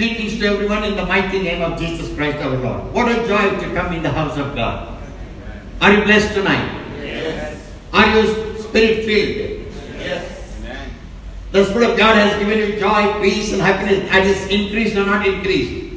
Greetings to everyone in the mighty name of Jesus Christ our Lord. What a joy to come in the house of God. Are you blessed tonight? Yes. Are you spirit filled? Yes. Amen. The Spirit of God has given you joy, peace and happiness. And is increased or not increased?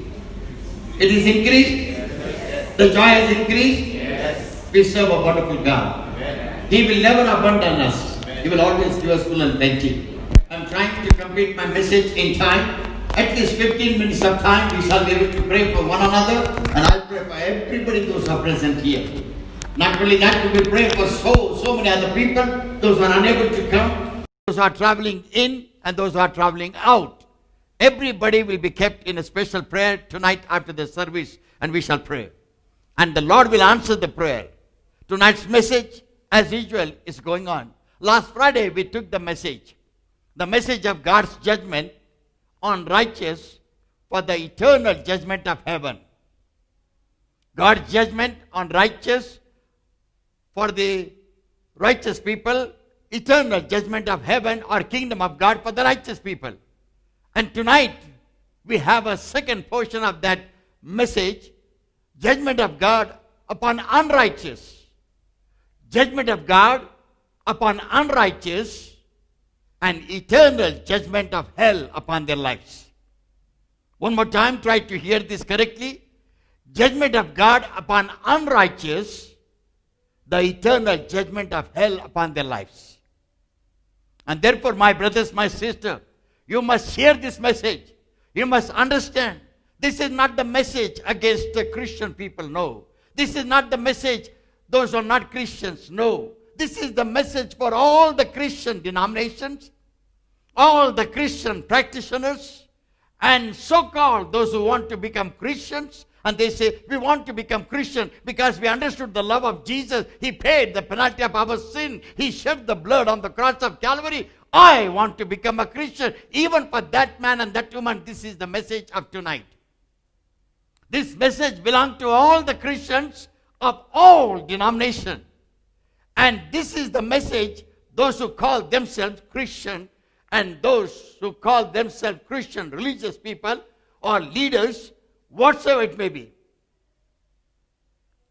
It is increased? Yes. The joy has increased? Yes. We serve a wonderful God. Amen. He will never abandon us. He will always give us full and plenty. I'm trying to complete my message in time. At least 15 minutes of time, we shall be able to pray for one another. And I'll pray for everybody those who are present here. Not only that, we will pray for so many other people, those who are unable to come, those who are traveling in and those who are traveling out. Everybody will be kept in a special prayer tonight after the service, and we shall pray. And the Lord will answer the prayer. Tonight's message, as usual, is going on. Last Friday, we took the message of God's judgment on righteous for the eternal judgment of heaven. God's judgment on righteous for the righteous people, eternal judgment of heaven or kingdom of God for the righteous people. And tonight, we have a second portion of that message, judgment of God upon unrighteous. Judgment of God upon unrighteous and eternal judgment of hell upon their lives. One more time, try to hear this correctly. Judgment of God upon unrighteous, the eternal judgment of hell upon their lives. And therefore, my brothers, my sister, you must hear this message. You must understand, this is not the message against the Christian people, no. This is not the message those who are not Christians, no. This is the message for all the Christian denominations, all the Christian practitioners, and so-called those who want to become Christians. And they say, we want to become Christian because we understood the love of Jesus. He paid the penalty of our sin. He shed the blood on the cross of Calvary. I want to become a Christian. Even for that man and that woman, this is the message of tonight. This message belongs to all the Christians of all denominations. And this is the message those who call themselves Christian and those who call themselves Christian religious people or leaders, whatsoever it may be.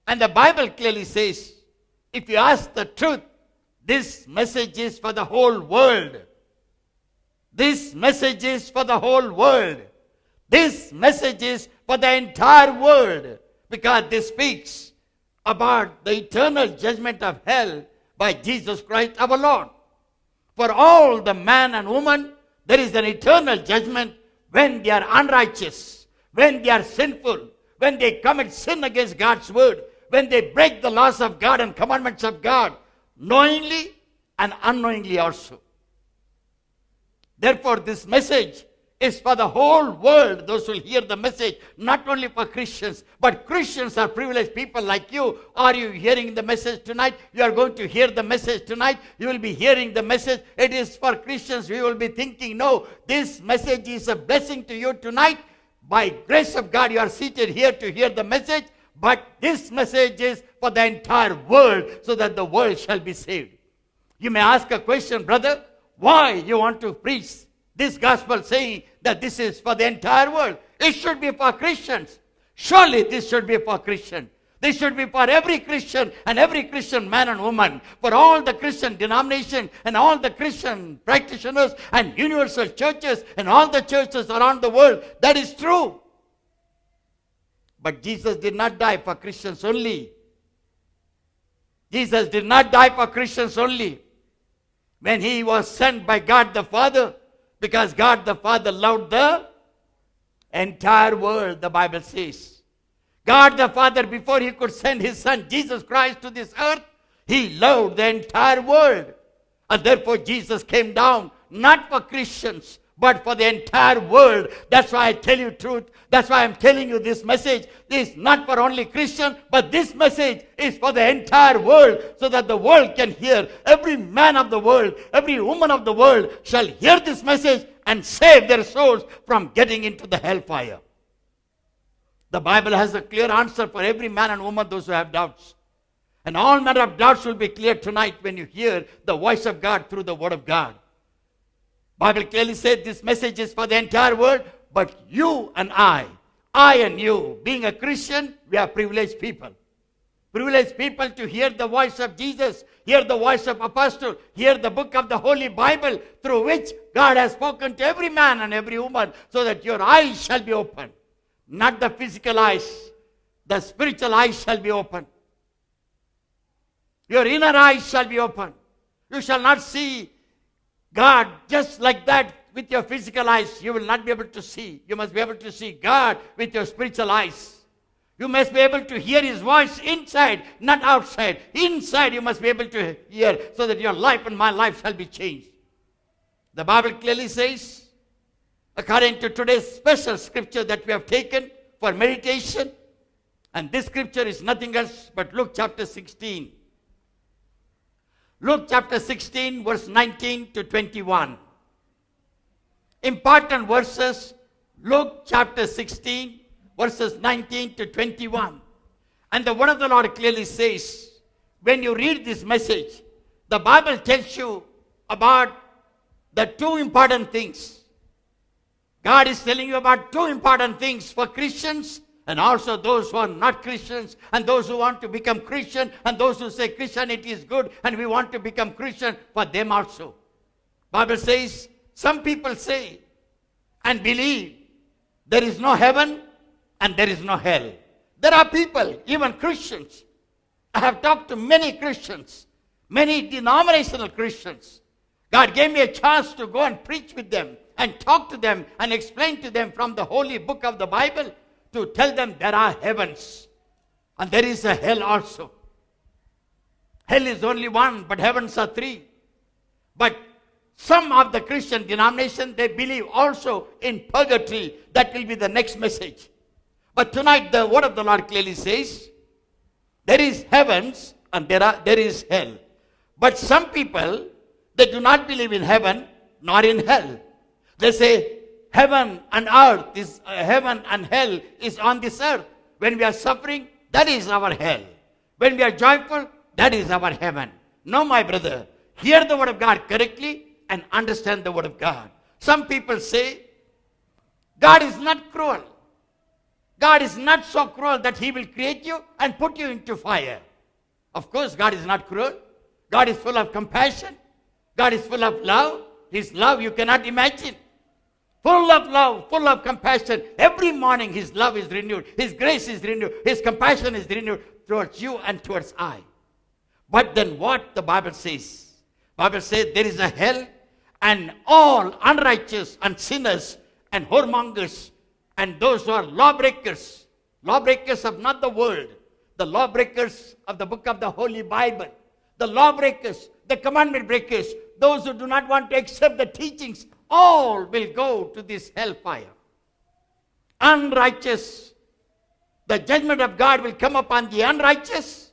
And the Bible clearly says, if you ask the truth, this message is for the whole world. This message is for the whole world. This message is for the entire world, because this speaks about the eternal judgment of hell by Jesus Christ our Lord. For all the man and woman, there is an eternal judgment when they are unrighteous, when they are sinful, when they commit sin against God's word, when they break the laws of God and commandments of God, knowingly and unknowingly also. Therefore, this message is for the whole world, those who will hear the message, not only for Christians, but Christians are privileged people like you. Are you hearing the message tonight? You are going to hear the message tonight. You will be hearing the message. It is for Christians. We will be thinking, no, this message is a blessing to you tonight. By grace of God, you are seated here to hear the message, but this message is for the entire world, so that the world shall be saved. You may ask a question, brother, why you want to preach this gospel saying that this is for the entire world? It should be for Christians. Surely this should be for Christians. This should be for every Christian and every Christian man and woman, for all the Christian denominations and all the Christian practitioners and universal churches and all the churches around the world. That is true. But Jesus did not die for Christians only. Jesus did not die for Christians only. When he was sent by God the Father, because God the Father loved the entire world, the Bible says. God the Father, before he could send his Son Jesus Christ to this earth, he loved the entire world. And therefore Jesus came down, not for Christians, but for the entire world. That's why I tell you truth. That's why I'm telling you this message. This is not for only Christian, but this message is for the entire world, so that the world can hear. Every man of the world, every woman of the world shall hear this message and save their souls from getting into the hellfire. The Bible has a clear answer for every man and woman, those who have doubts. And all manner of doubts will be cleared tonight when you hear the voice of God through the word of God. Bible clearly said this message is for the entire world, But you and I and you, being a Christian, we are privileged people. Privileged people to hear the voice of Jesus, hear the voice of apostle, hear the book of the Holy Bible, through which God has spoken to every man and every woman, so that your eyes shall be open. Not the physical eyes, the spiritual eyes shall be open. Your inner eyes shall be open. You shall not see God just like that with your physical eyes. You will not be able to see. You must be able to see God with your spiritual eyes. You must be able to hear His voice inside, not outside. Inside you must be able to hear, so that your life and my life shall be changed. The Bible clearly says, according to today's special scripture that we have taken for meditation, and this scripture is nothing else but Luke chapter 16. Luke chapter 16, verse 19 to 21. Important verses, Luke chapter 16, verses 19 to 21. And the word of the Lord clearly says, when you read this message, the Bible tells you about the two important things. God is telling you about two important things for Christians and also those who are not Christians, and those who want to become Christian, and those who say Christianity is good and we want to become Christian, for them also. Bible says, some people say and believe there is no heaven and there is no hell. There are people, even Christians. I have talked to many Christians, many denominational Christians. God gave me a chance to go and preach with them and talk to them and explain to them from the holy book of the Bible, to tell them there are heavens and there is a hell also. Hell is only one, but heavens are three. But some of the Christian denomination, they believe also in purgatory. That will be the next message. But tonight the word of the Lord clearly says, there is heavens and there is hell. But some people, they do not believe in heaven nor in hell. They say heaven and earth is heaven and hell is on this earth. When we are suffering, that is our hell. When we are joyful, that is our heaven. No, my brother, hear the word of God correctly and understand the word of God. Some people say, God is not cruel. God is not so cruel that He will create you and put you into fire. Of course, God is not cruel. God is full of compassion. God is full of love. His love you cannot imagine. Full of love, full of compassion. Every morning His love is renewed. His grace is renewed. His compassion is renewed towards you and towards I. But then what the Bible says? Bible says there is a hell, and all unrighteous and sinners and whoremongers and those who are lawbreakers of not the world, the lawbreakers of the book of the Holy Bible, the lawbreakers, the commandment breakers, those who do not want to accept the teachings, all will go to this hellfire. Unrighteous, the judgment of God will come upon the unrighteous,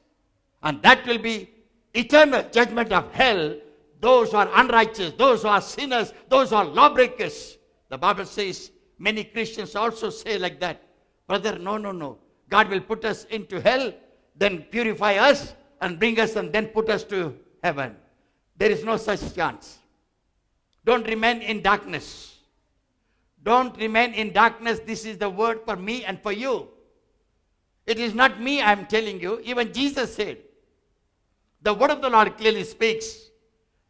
and that will be eternal judgment of hell. Those who are unrighteous, those who are sinners, those who are lawbreakers. The Bible says, many Christians also say like that. Brother, no. God will put us into hell, then purify us and bring us and then put us to heaven. There is no such chance. Don't remain in darkness. Don't remain in darkness. This is the word for me and for you. It is not me, I am telling you. Even Jesus said, the word of the Lord clearly speaks.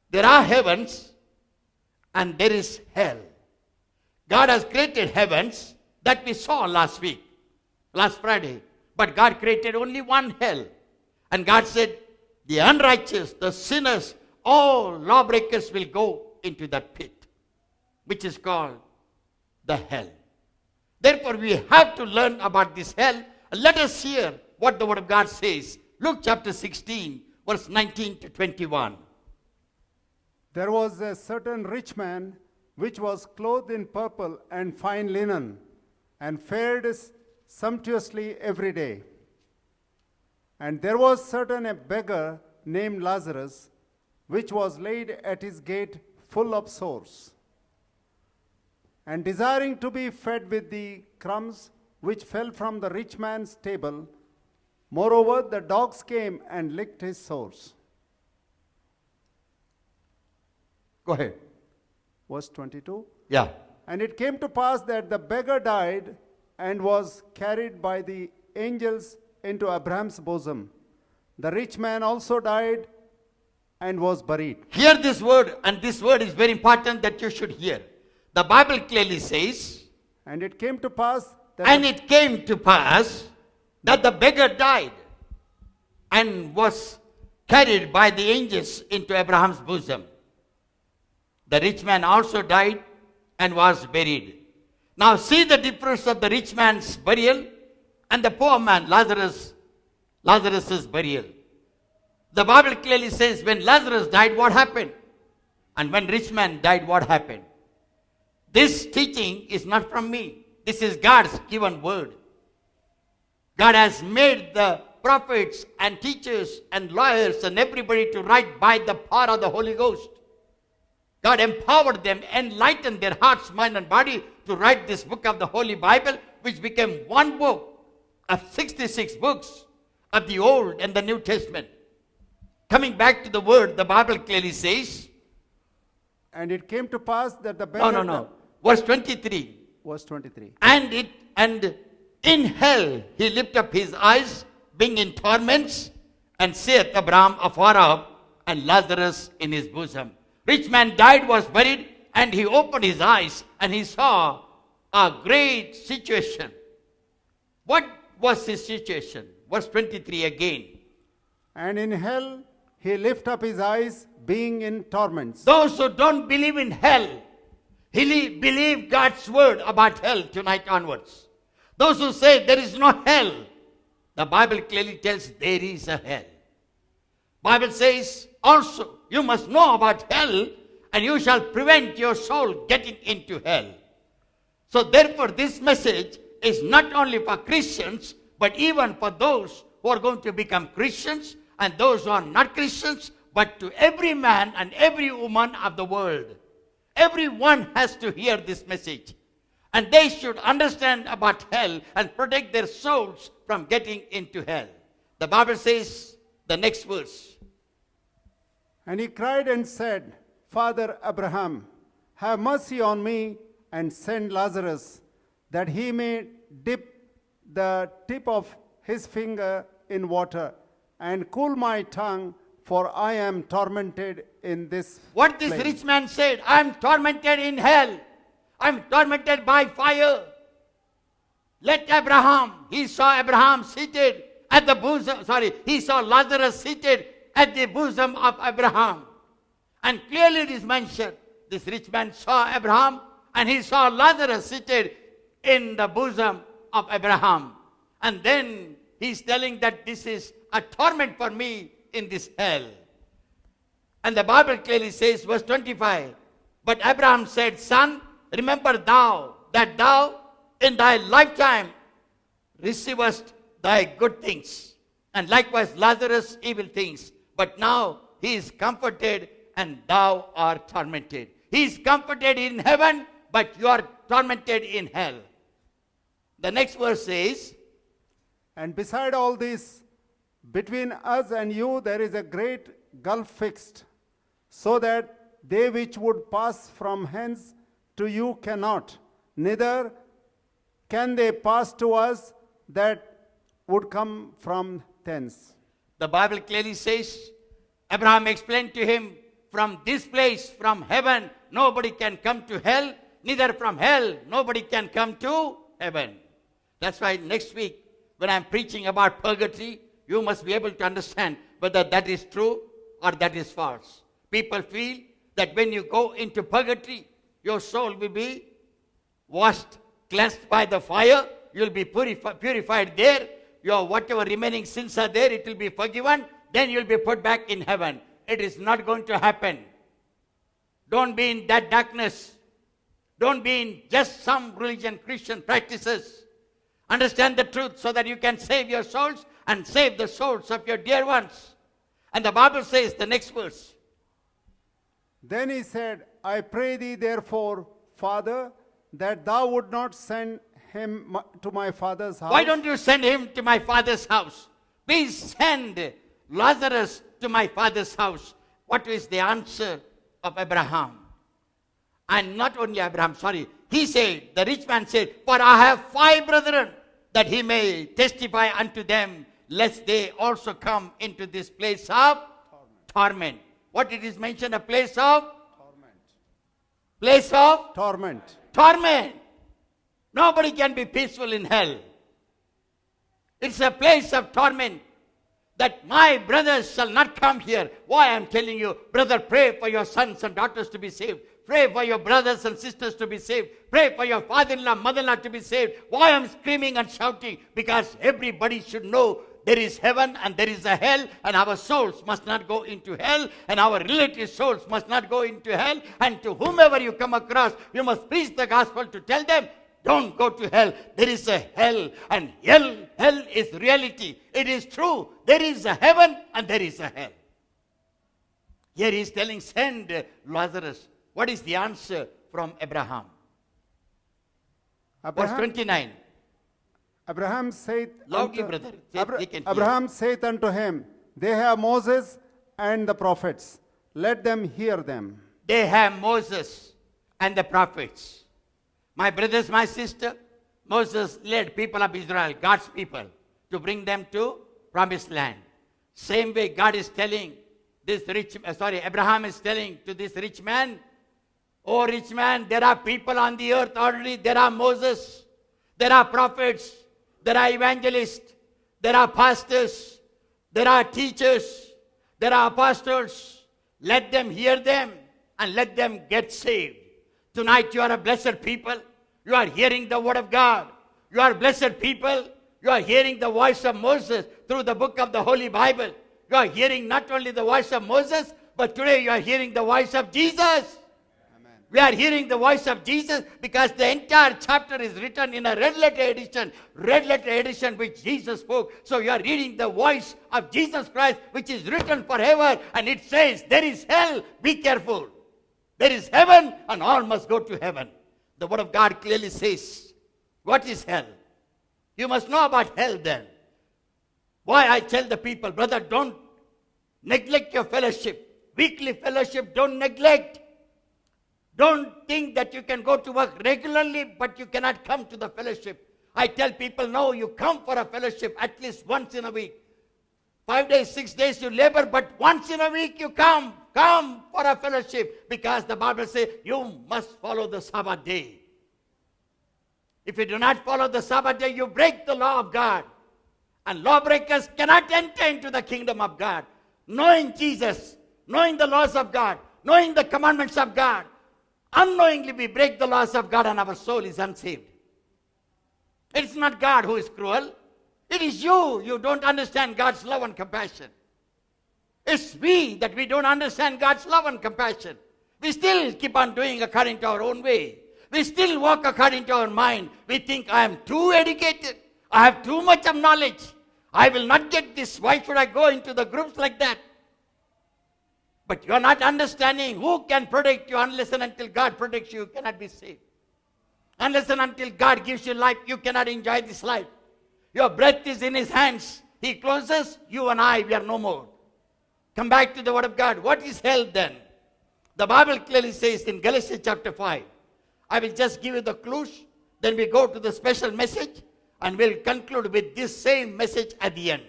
There are heavens and there is hell. God has created heavens that we saw last Friday. But God created only one hell. And God said, the unrighteous, the sinners, all lawbreakers will go into that pit, which is called the hell. Therefore, we have to learn about this hell. Let us hear what the word of God says. Luke chapter 16, verse 19 to 21. There was a certain rich man which was clothed in purple and fine linen, and fared sumptuously every day. And there was certain a beggar named Lazarus, which was laid at his gate full of sores, and desiring to be fed with the crumbs which fell from the rich man's table. Moreover, the dogs came and licked his sores. Go ahead. Verse 22. Yeah. And it came to pass that the beggar died and was carried by the angels into Abraham's bosom. The rich man also died and was buried. Hear this word, and this word is very important that you should hear. The Bible clearly says, And it came to pass that and it came to pass that the beggar died and was carried by the angels into Abraham's bosom. The rich man also died and was buried. Now see the difference of the rich man's burial and the poor man, Lazarus's burial. The Bible clearly says when Lazarus died, what happened? And when rich man died, what happened? This teaching is not from me. This is God's given word. God has made the prophets and teachers and lawyers and everybody to write by the power of the Holy Ghost. God empowered them, enlightened their hearts, mind, and body to write this book of the Holy Bible, which became one book of 66 books of the Old and the New Testament. Coming back to the word, the Bible clearly says, and it came to pass that the beggar no. Verse 23. Verse 23. And in hell he lifted up his eyes, being in torments, and saith Abraham afar off, and Lazarus in his bosom. Rich man died, was buried, and he opened his eyes, and he saw a great situation. What was his situation? Verse 23 again. And in hell he lift up his eyes, being in torments. Those who don't believe in hell, believe God's word about hell tonight onwards. Those who say there is no hell, the Bible clearly tells there is a hell. Bible says also you must know about hell, and you shall prevent your soul getting into hell. So therefore this message is not only for Christians, but even for those who are going to become Christians and those who are not Christians, but to every man and every woman of the world. Everyone has to hear this message. And they should understand about hell and protect their souls from getting into hell. The Bible says, the next verse. And he cried and said, Father Abraham, have mercy on me and send Lazarus, that he may dip the tip of his finger in water and cool my tongue, for I am tormented in this What this flame." rich man said, I am tormented in hell. I am tormented by fire. Let Abraham, he saw Abraham seated at the bosom, he saw Lazarus seated at the bosom of Abraham. And clearly it is mentioned, this rich man saw Abraham and he saw Lazarus seated in the bosom of Abraham. And then he's telling that this is a torment for me in this hell. And the Bible clearly says, verse 25, but Abraham said, Son, remember thou that thou in thy lifetime receivest thy good things, and likewise Lazarus evil things. But now he is comforted and thou art tormented. He is comforted in heaven, but you are tormented in hell. The next verse says, And beside all this, between us and you there is a great gulf fixed, so that they which would pass from hence to you cannot, neither can they pass to us that would come from thence. the Bible clearly says, Abraham explained to him, from this place, from heaven, nobody can come to hell, neither from hell, nobody can come to heaven. That's why next week, when I'm preaching about purgatory, you must be able to understand whether that is true or that is false. People feel that when you go into purgatory, your soul will be washed, cleansed by the fire, you'll be purified there, your whatever remaining sins are there, it will be forgiven, then you'll be put back in heaven. It is not going to happen. Don't be in that darkness. Don't be in just some religion, Christian practices. Understand the truth so that you can save your souls and save the souls of your dear ones. And the Bible says, the next verse, Then he said, I pray thee therefore, Father, that thou would not send him to my father's house. why don't you send him to my father's house? Please send Lazarus to my father's house. What is the answer of Abraham? And not only Abraham, He said, the rich man said, for I have 5 brethren, that he may testify unto them, lest they also come into this place of torment. What it is mentioned, a place of? Place of? Torment. Torment. Nobody can be peaceful in hell. It's a place of torment. That my brothers shall not come here. Why I am telling you, brother, pray for your sons and daughters to be saved. Pray for your brothers and sisters to be saved. Pray for your father-in-law, mother-in-law to be saved. Why I am screaming and shouting? Because everybody should know there is heaven and there is a hell, and our souls must not go into hell, and our relative souls must not go into hell. And to whomever you come across, you must preach the gospel to tell them, don't go to hell. There is a hell, and hell is reality. It is true. There is a heaven and there is a hell. Here he is telling, send Lazarus. What is the answer from Abraham? Verse 29. Abraham saith Loudly, unto- brother. They can hear. Abraham saith unto him, they have Moses and the prophets. Let them hear them. They have Moses and the prophets. My brothers, my sister, Moses led people of Israel, God's people, to bring them to promised land. Same way God is telling this Abraham is telling to this rich man, oh rich man, there are people on the earth already. There are Moses, there are prophets, there are evangelists, there are pastors, there are teachers, there are apostles. Let them hear them and let them get saved. Tonight you are a blessed people. You are hearing the word of God. You are blessed people. You are hearing the voice of Moses through the book of the Holy Bible. You are hearing not only the voice of Moses, but today you are hearing the voice of Jesus. Amen. We are hearing the voice of Jesus because the entire chapter is written in a red letter edition which Jesus spoke. So you are reading the voice of Jesus Christ which is written forever, and it says, there is hell, be careful. There is heaven, and all must go to heaven. The word of God clearly says, what is hell? You must know about hell then. Why I tell the people, brother, don't neglect your fellowship. Weekly fellowship, don't neglect. Don't think that you can go to work regularly, but you cannot come to the fellowship. I tell people, no, you come for a fellowship at least once in a week. 5 days, 6 days you labor, but once in a week you come. Come for a fellowship, because the Bible says you must follow the Sabbath day. If you do not follow the Sabbath day, you break the law of God. And lawbreakers cannot enter into the kingdom of God. Knowing Jesus, knowing the laws of God, knowing the commandments of God, unknowingly we break the laws of God and our soul is unsaved. It's not God who is cruel. It is you. You don't understand God's love and compassion. It's we that we don't understand God's love and compassion. We still keep on doing according to our own way. We still walk according to our mind. We think, I am too educated. I have too much of knowledge. I will not get this. Why should I go into the groups like that? But you are not understanding who can protect you unless and until God protects you, you cannot be saved. Unless and until God gives you life, you cannot enjoy this life. Your breath is in His hands. He closes, you and I, we are no more. Come back to the word of God. What is hell then? The Bible clearly says in Galatians chapter 5. I will just give you the clues. Then we go to the special message. And we'll conclude with this same message at the end.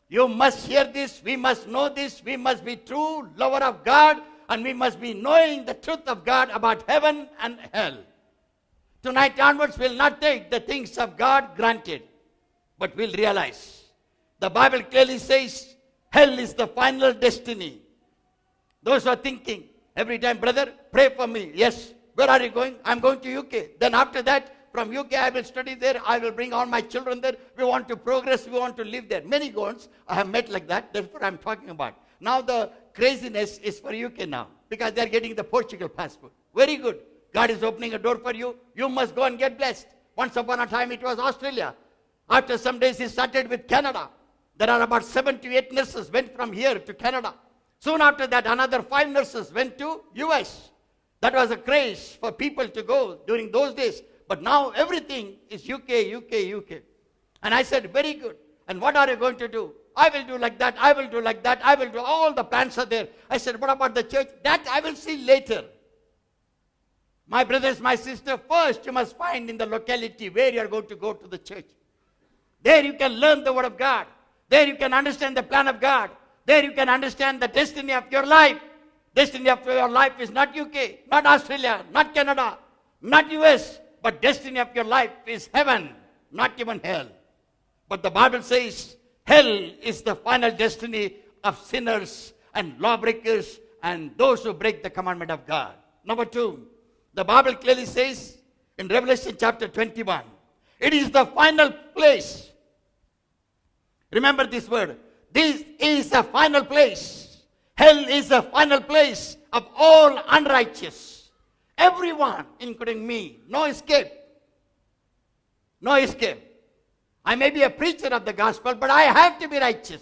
You must hear this. We must know this. We must be true lover of God. And we must be knowing the truth of God about heaven and hell. Tonight onwards, we'll not take the things of God granted. But we'll realize. The Bible clearly says, hell is the final destiny. Those who are thinking, every time, brother, pray for me. Yes. Where are you going? I'm going to UK. Then after that, from UK I will study there. I will bring all my children there. We want to progress. We want to live there. Many Goans I have met like that. That's what I'm talking about. Now the craziness is for UK now. Because they're getting the Portugal passport. Very good. God is opening a door for you. You must go and get blessed. Once upon a time it was Australia. After some days he started with Canada. There are about 7 to 8 nurses went from here to Canada. Soon after that, another 5 nurses went to US. That was a craze for people to go during those days. But now everything is UK. And I said, very good. And what are you going to do? I will do like that. I will do like that. I will do. All the plans are there. I said, what about the church? That I will see later. My brothers, my sister, first you must find in the locality where you are going to go to the church. There you can learn the Word of God. There you can understand the plan of God. There you can understand the destiny of your life. Destiny of your life is not UK, not Australia, not Canada, not US, but destiny of your life is heaven, not even hell. But the Bible says hell is the final destiny of sinners and lawbreakers and those who break the commandment of God. Number 2, the Bible clearly says in Revelation chapter 21, it is the final place. Remember this word. This is the final place. Hell is the final place of all unrighteous. Everyone, including me, no escape. No escape. I may be a preacher of the gospel, but I have to be righteous.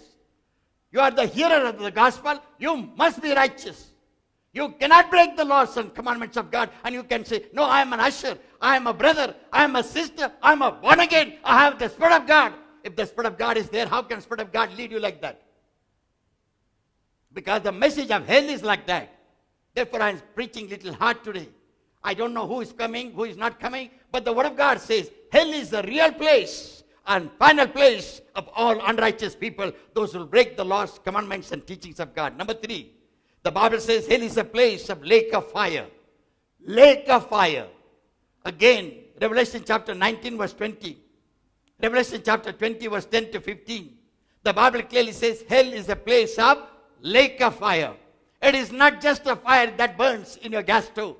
You are the hearer of the gospel, you must be righteous. You cannot break the laws and commandments of God, and you can say, no, I am an usher, I am a brother, I am a sister, I am a born again, I have the Spirit of God. If the Spirit of God is there, how can the Spirit of God lead you like that? Because the message of hell is like that. Therefore, I am preaching little hard today. I don't know who is coming, who is not coming, but the Word of God says, hell is the real place and final place of all unrighteous people, those who will break the laws, commandments, and teachings of God. Number 3, the Bible says hell is a place of lake of fire. Lake of fire. Again, Revelation chapter 19 verse 20. Revelation chapter 20 verse 10 to 15. The Bible clearly says hell is a place of lake of fire. It is not just a fire that burns in your gas stove.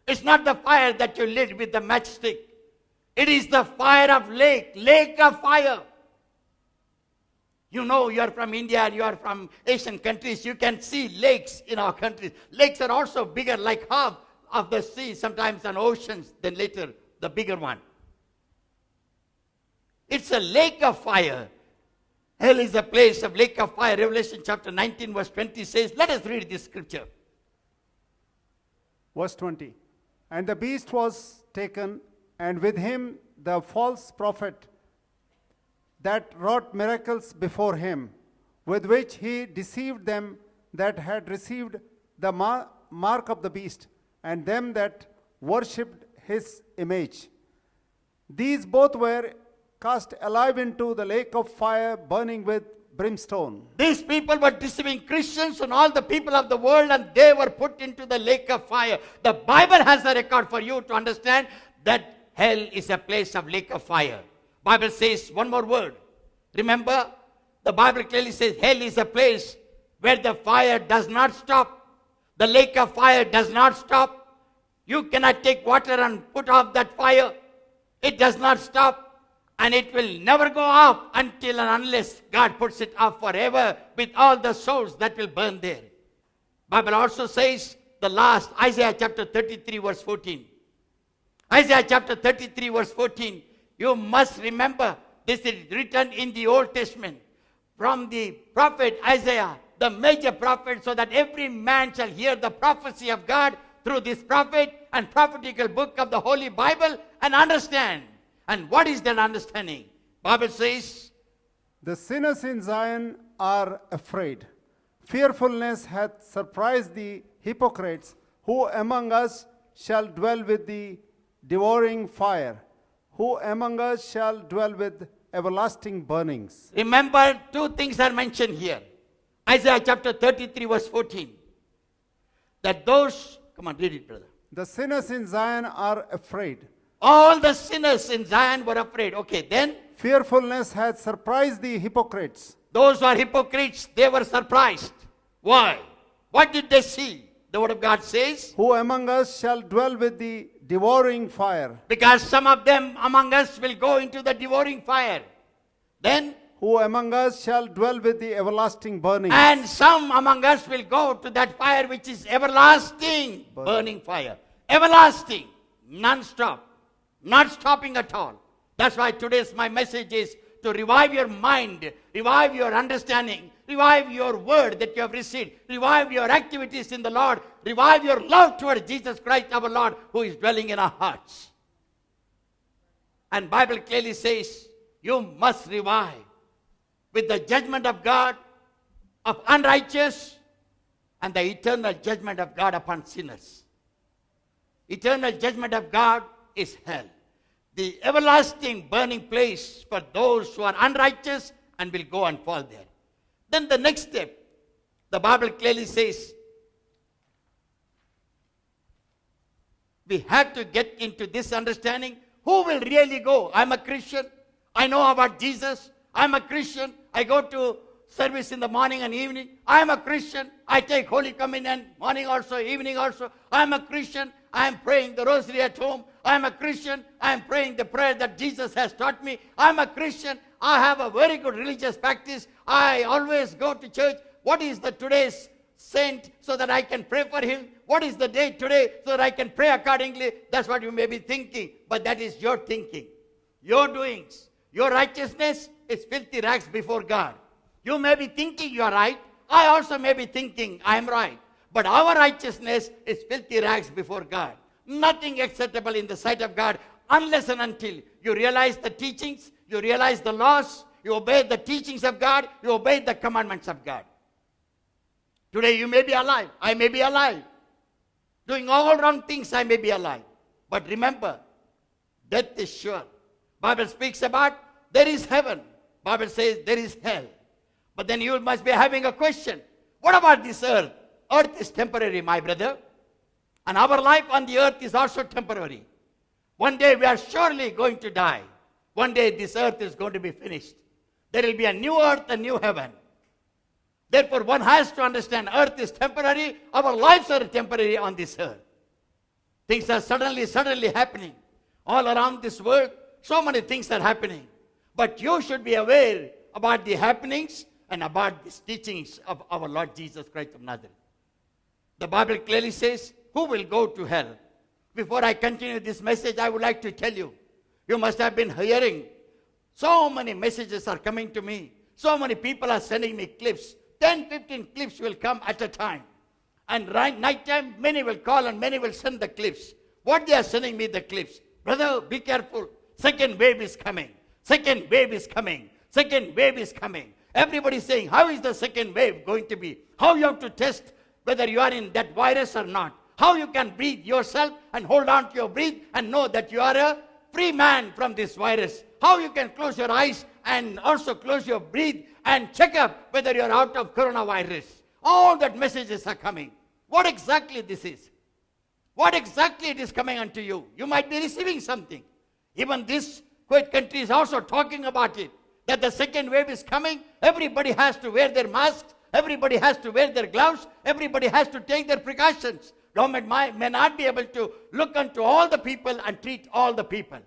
It's not the fire that you lit with the matchstick. It is the fire of lake of fire. You know, you are from India, you are from Asian countries, you can see lakes in our countries. Lakes are also bigger, like half of the sea, sometimes on oceans, then later the bigger one. It's a lake of fire. Hell is a place of lake of fire. Revelation chapter 19 verse 20 says, let us read this scripture. Verse 20. And the beast was taken, and with him the false prophet that wrought miracles before him, with which he deceived them that had received the mark of the beast, and them that worshipped his image. These both were cast alive into the lake of fire burning with brimstone. These people were deceiving Christians and all the people of the world, and they were put into the lake of fire. The Bible has a record for you to understand that hell is a place of lake of fire. Bible says one more word. Remember, the Bible clearly says hell is a place where the fire does not stop. The lake of fire does not stop. You cannot take water and put off that fire. It does not stop. And it will never go off until and unless God puts it off forever with all the souls that will burn there. Bible also says the last, Isaiah chapter 33 verse 14. Isaiah chapter 33 verse 14. You must remember, this is written in the Old Testament from the prophet Isaiah, the major prophet, so that every man shall hear the prophecy of God through this prophet and prophetical book of the Holy Bible and understand. And what is that understanding? Bible says, the sinners in Zion are afraid. Fearfulness hath surprised the hypocrites. Who among us shall dwell with the devouring fire? Who among us shall dwell with everlasting burnings? Remember, 2 things are mentioned here. Isaiah chapter 33 verse 14. That those, come on, read it, brother. The sinners in Zion are afraid. All the sinners in Zion were afraid. Okay, then Fearfulness hath surprised the hypocrites. those who are hypocrites, they were surprised. Why? What did they see? The Word of God says, Who among us shall dwell with the devouring fire? because some of them among us will go into the devouring fire. Then, Who among us shall dwell with the everlasting burning? and some among us will go to that fire which is everlasting, burning fire. Everlasting, non-stop, not stopping at all. That's why today's my message is to revive your mind, revive your understanding, revive your word that you have received, revive your activities in the Lord, revive your love towards Jesus Christ our Lord who is dwelling in our hearts. And Bible clearly says, you must revive with the judgment of God of unrighteous and the eternal judgment of God upon sinners. eternal judgment of God is hell. The everlasting burning place for those who are unrighteous and will go and fall there. Then the next step, the Bible clearly says, we have to get into this understanding. Who will really go? I'm a Christian. I know about Jesus. I'm a Christian. I go to service in the morning and evening. I'm a Christian. I take Holy Communion morning also, evening also. I'm a Christian. I'm praying the rosary at home. I'm a Christian. I'm praying the prayer that Jesus has taught me. I'm a Christian. I have a very good religious practice. I always go to church. What is the today's saint so that I can pray for him? What is the day today so that I can pray accordingly? That's what you may be thinking. But that is your thinking, your doings. Your righteousness is filthy rags before God. You may be thinking you are right. I also may be thinking I am right. But our righteousness is filthy rags before God. Nothing acceptable in the sight of God unless and until you realize the teachings, you realize the laws, you obey the teachings of God, you obey the commandments of God. Today you may be alive. I may be alive. Doing all wrong things, I may be alive. But remember, death is sure. Bible speaks about there is heaven. Bible says there is hell. But then you must be having a question. What about this earth? Earth is temporary, my brother. And our life on the earth is also temporary. One day we are surely going to die. One day this earth is going to be finished. There will be a new earth and new heaven. Therefore, one has to understand earth is temporary. Our lives are temporary on this earth. Things are suddenly happening. All around this world, so many things are happening. But you should be aware about the happenings and about the teachings of our Lord Jesus Christ of Nazareth. The Bible clearly says, who will go to hell? Before I continue this message, I would like to tell you, you must have been hearing, so many messages are coming to me. So many people are sending me clips. 10, 15 clips will come at a time. And right night time, many will call and many will send the clips. What they are sending me the clips? Brother, be careful. Second wave is coming. Second wave is coming. Second wave is coming. Everybody is saying, how is the second wave going to be? How you have to test whether you are in that virus or not. How you can breathe yourself and hold on to your breath and know that you are a free man from this virus. How you can close your eyes and also close your breath and check up whether you are out of coronavirus. All that messages are coming. What exactly this is? What exactly it is coming unto you? You might be receiving something. Even this Kuwait country is also talking about it. That the second wave is coming. Everybody has to wear their masks. Everybody has to wear their gloves. Everybody has to take their precautions. Government may not be able to look unto all the people and treat all the people.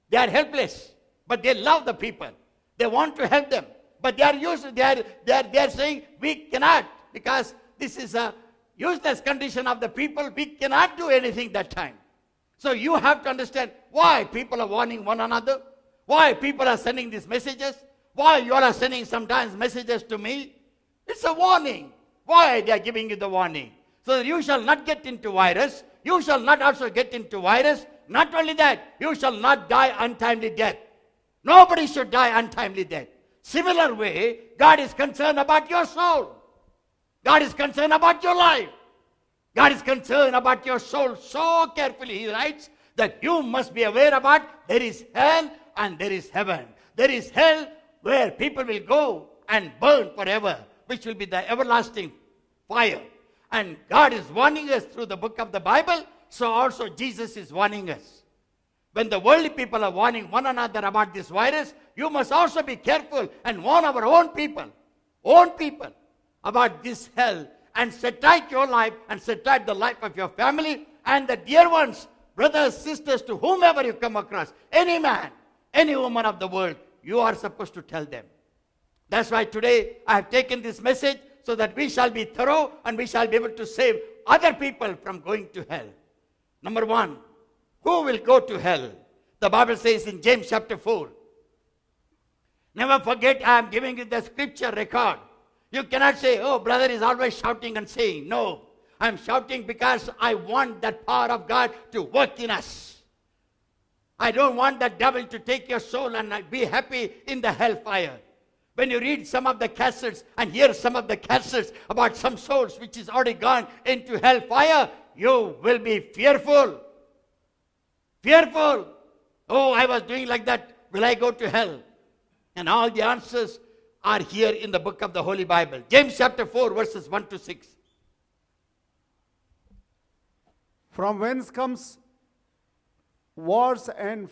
They are helpless, but they love the people. They want to help them, but they are saying we cannot, because this is a useless condition of the people. We cannot do anything that time. So you have to understand why people are warning one another, why people are sending these messages, why you all are sending sometimes messages to me. It's a warning. Why they are giving you the warning? So that you shall not get into virus. You shall not also get into virus. Not only that, you shall not die untimely death. Nobody should die untimely death. Similar way, God is concerned about your soul. God is concerned about your life. God is concerned about your soul so carefully. He writes that you must be aware about there is hell and there is heaven. There is hell where people will go and burn forever, which will be the everlasting fire. And God is warning us through the book of the Bible, so also Jesus is warning us. When the worldly people are warning one another about this virus, you must also be careful and warn our own people about this hell, and set right your life and set right the life of your family and the dear ones, brothers, sisters, to whomever you come across, any man, any woman of the world, you are supposed to tell them. That's why today I have taken this message so that we shall be thorough and we shall be able to save other people from going to hell. Number one, who will go to hell? The Bible says in James chapter 4. Never forget, I am giving you the scripture record. You cannot say, oh, brother is always shouting and saying. No, I am shouting because I want that power of God to work in us. I don't want the devil to take your soul and be happy in the hellfire. When you read some of the cassettes and hear some of the cassettes about some souls which is already gone into hellfire, you will be fearful. fearful. Oh, I was doing like that. Will I go to hell? And all the answers are here in the book of the Holy Bible. James chapter 4, verses 1 to 6. From whence comes wars and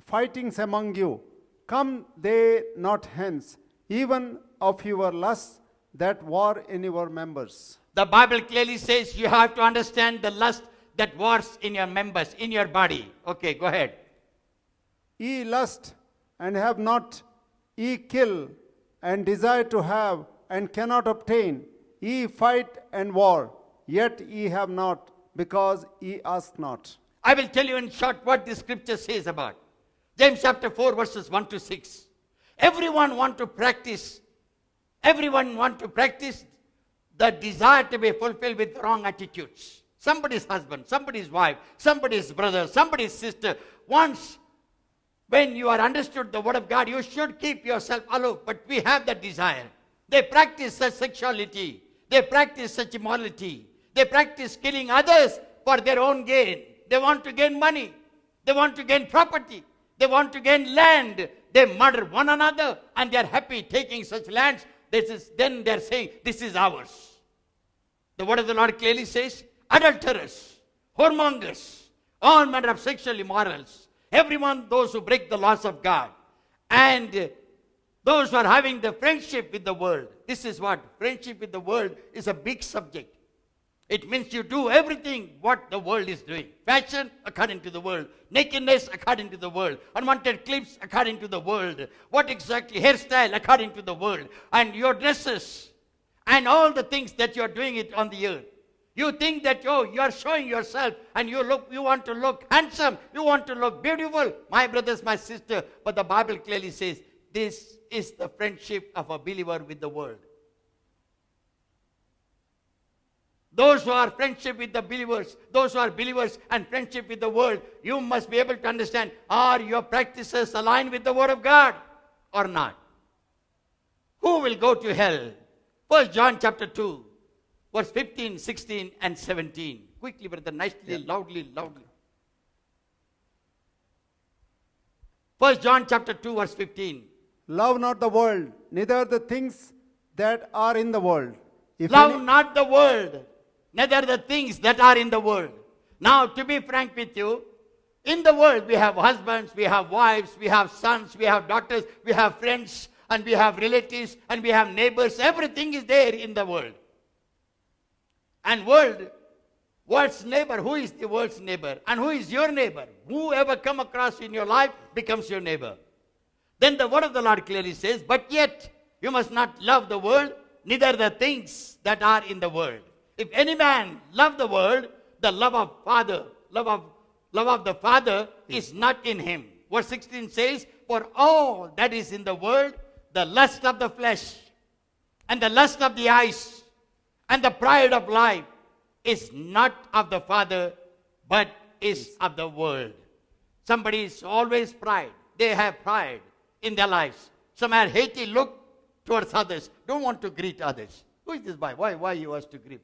fightings among you? Come they not hence, even of your lusts that war in your members? The Bible clearly says you have to understand the lust that wars in your members, in your body. Okay, go ahead. Ye lust and have not, ye kill and desire to have and cannot obtain. Ye fight and war, yet ye have not, because ye ask not. I will tell you in short what the scripture says about. James chapter 4, verses 1 to 6. Everyone want to practice the desire to be fulfilled with wrong attitudes. Somebody's husband, somebody's wife, somebody's brother, somebody's sister wants. When you are understood the word of God, you should keep yourself aloof. But we have that desire. They practice such sexuality. They practice such immorality. They practice killing others for their own gain. They want to gain money. They want to gain property. They want to gain land. They murder one another and they are happy taking such lands. Then they are saying, this is ours. The word of the Lord clearly says, adulterers, whoremongers, all manner of sexual immorals, everyone, those who break the laws of God, and those who are having the friendship with the world. This is what? Friendship with the world is a big subject. It means you do everything what the world is doing. Fashion according to the world. Nakedness according to the world. Unwanted clips according to the world. What exactly? Hairstyle according to the world. And your dresses. And all the things that you are doing it on the earth. You think that, you are showing yourself and you want to look handsome. You want to look beautiful. My brothers, my sister. But the Bible clearly says, this is the friendship of a believer with the world. Those who are friendship with the believers, those who are believers and friendship with the world, you must be able to understand, are your practices aligned with the word of God or not? Who will go to hell? 1 John chapter 2, verse 15, 16 and 17. Quickly, brother, nicely, loudly. 1 John chapter 2, verse 15. Love not the world, neither the things that are in the world. If Love any- not the world, neither the things that are in the world. Now, to be frank with you, in the world we have husbands, we have wives, we have sons, we have daughters, we have friends, and we have relatives, and we have neighbors. Everything is there in the world. And world's neighbor, who is the world's neighbor? And who is your neighbor? Whoever come across in your life becomes your neighbor. Then the word of the Lord clearly says, but yet you must not love the world, neither the things that are in the world. If any man love the world, the love of the Father is not in him. Verse 16 says, for all that is in the world, the lust of the flesh, and the lust of the eyes, and the pride of life, is not of the Father, but is of the world. Somebody is always pride. They have pride in their lives. Some are haty look towards others. Don't want to greet others. Who is this boy? Why you was to greet?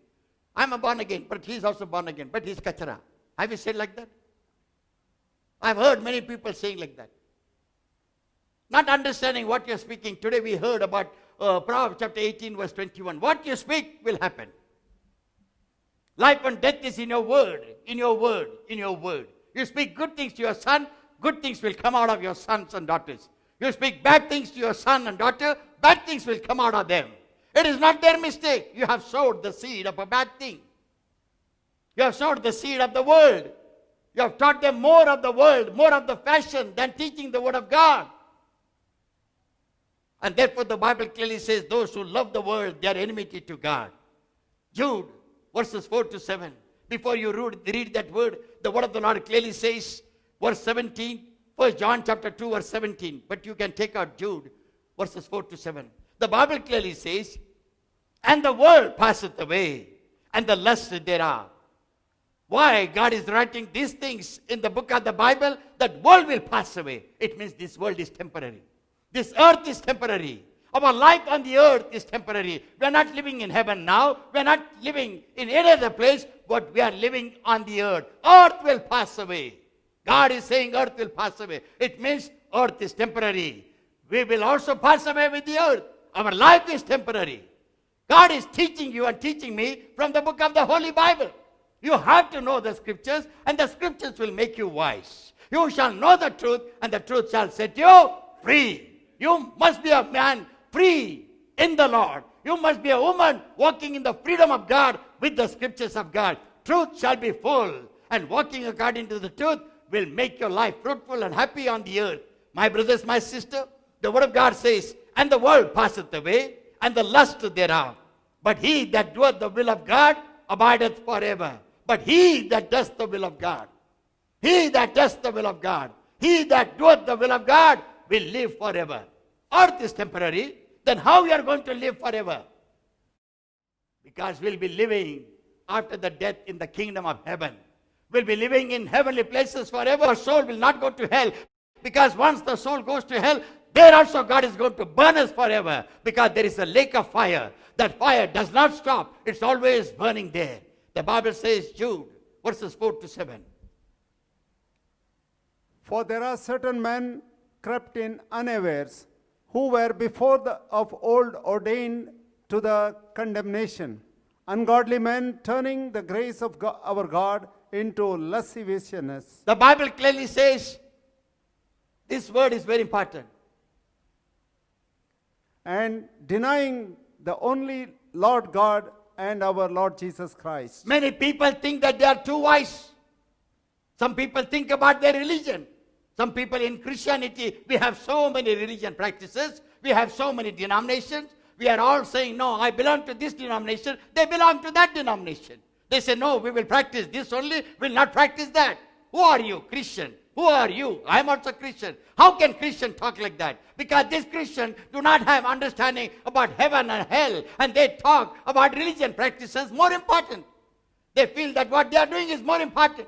I'm a born again, but he's also born again, but he's kachara. Have you said like that? I've heard many people saying like that. Not understanding what you're speaking. Today we heard about Proverbs chapter 18, verse 21. What you speak will happen. Life and death is in your word, in your word, in your word. You speak good things to your son, good things will come out of your sons and daughters. You speak bad things to your son and daughter, bad things will come out of them. It is not their mistake. You have sowed the seed of a bad thing. You have sowed the seed of the world. You have taught them more of the world, more of the fashion than teaching the word of God. And therefore the Bible clearly says those who love the world, they are enmity to God. Jude, verses 4 to 7. Before you read that word, the word of the Lord clearly says, verse 17, 1 John chapter 2, verse 17. But you can take out Jude, verses 4 to 7. The Bible clearly says, and the world passeth away, and the lust thereof. Why God is writing these things in the book of the Bible? That world will pass away. It means this world is temporary. This earth is temporary. Our life on the earth is temporary. We are not living in heaven now. We are not living in any other place, but we are living on the earth. Earth will pass away. God is saying earth will pass away. It means earth is temporary. We will also pass away with the earth. Our life is temporary. God is teaching you and teaching me from the book of the Holy Bible. You have to know the scriptures, and the scriptures will make you wise. You shall know the truth, and the truth shall set you free. You must be a man free in the Lord. You must be a woman walking in the freedom of God with the scriptures of God. Truth shall be full, and walking according to the truth will make your life fruitful and happy on the earth. My brothers, my sister, the word of God says, and the world passeth away, and the lust thereof. But he that doeth the will of God abideth forever. But he that does the will of God, he that does the will of God, he that doeth the will of God will live forever. Earth is temporary. Then how we are going to live forever? Because we'll be living after the death in the kingdom of heaven. We'll be living in heavenly places forever. Our soul will not go to hell. Because once the soul goes to hell, there also God is going to burn us forever. Because there is a lake of fire. That fire does not stop. It's always burning there. The Bible says, Jude, verses 4 to 7. For there are certain men crept in unawares, who were before of old ordained to the condemnation, ungodly men turning the grace of our God into lasciviousness. The Bible clearly says, this word is very important. And denying the only Lord God and our Lord Jesus Christ. Many people think that they are too wise. Some people think about their religion. Some people in Christianity, we have so many religion practices. We have so many denominations. We are all saying, no, I belong to this denomination. They belong to that denomination. They say, no, we will practice this only. We will not practice that. Who are you? Christian. Who are you? I am also Christian. How can Christian talk like that? Because these Christians do not have understanding about heaven and hell. And they talk about religion practices more important. They feel that what they are doing is more important.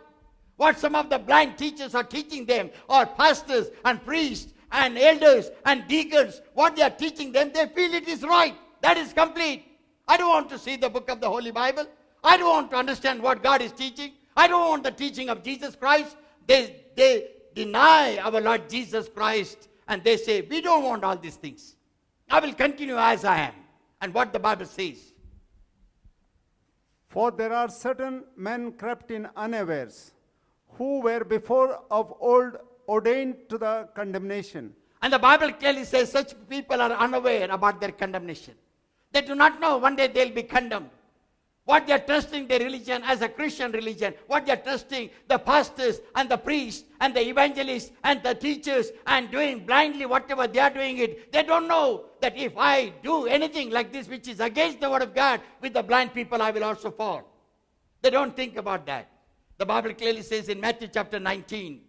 What some of the blind teachers are teaching them, or pastors and priests and elders and deacons, what they are teaching them, they feel it is right. That is complete. I don't want to see the book of the Holy Bible. I don't want to understand what God is teaching. I don't want the teaching of Jesus Christ. They deny our Lord Jesus Christ, and they say, we don't want all these things. I will continue as I am. And what the Bible says. For there are certain men crept in unawares, who were before of old ordained to the condemnation. And the Bible clearly says such people are unaware about their condemnation. They do not know one day they'll be condemned. What they are trusting their religion as a Christian religion, what they are trusting the pastors and the priests and the evangelists and the teachers and doing blindly whatever they are doing it, they don't know that if I do anything like this which is against the word of God with the blind people, I will also fall. They don't think about that. The Bible clearly says in Matthew chapter 19,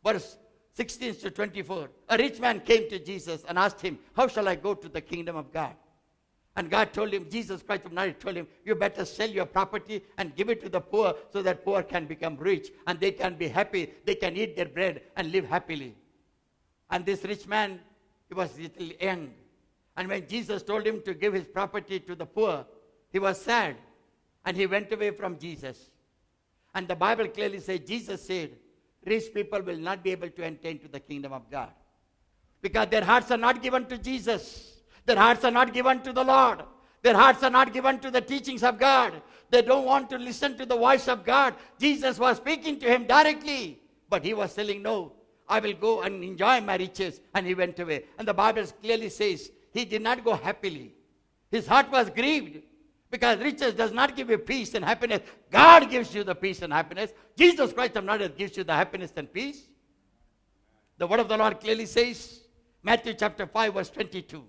verse 16 to 24, a rich man came to Jesus and asked him, how shall I go to the kingdom of God? And God told him, Jesus Christ of Nazareth told him, you better sell your property and give it to the poor so that poor can become rich and they can be happy, they can eat their bread and live happily. And this rich man, he was little young. And when Jesus told him to give his property to the poor, he was sad and he went away from Jesus. And the Bible clearly says, Jesus said, rich people will not be able to enter into the kingdom of God because their hearts are not given to Jesus. Their hearts are not given to the Lord. Their hearts are not given to the teachings of God. They don't want to listen to the voice of God. Jesus was speaking to him directly. But he was telling, no, I will go and enjoy my riches. And he went away. And the Bible clearly says, he did not go happily. His heart was grieved. Because riches does not give you peace and happiness. God gives you the peace and happiness. Jesus Christ of Nazareth gives you the happiness and peace. The word of the Lord clearly says, Matthew chapter 5 verse 22.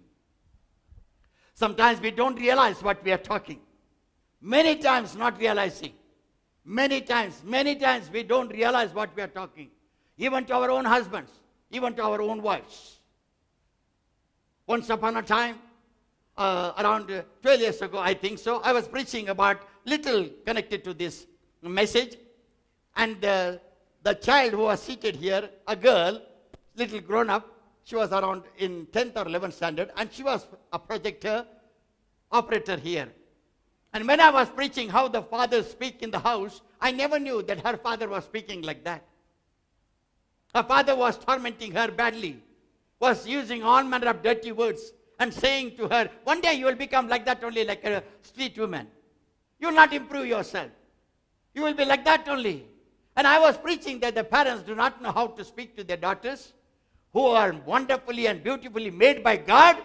Sometimes we don't realize what we are talking. Many times not realizing. Many times we don't realize what we are talking. Even to our own husbands. Even to our own wives. Once upon a time, around 12 years ago, I think so, I was preaching about little connected to this message. And the child who was seated here, a girl, little grown up, she was around in 10th or 11th standard, and she was a projector operator here. And when I was preaching how the fathers speak in the house, I never knew that her father was speaking like that. Her father was tormenting her badly, was using all manner of dirty words and saying to her, one day you will become like that only, like a street woman. You will not improve yourself. You will be like that only. And I was preaching that the parents do not know how to speak to their daughters, who are wonderfully and beautifully made by God,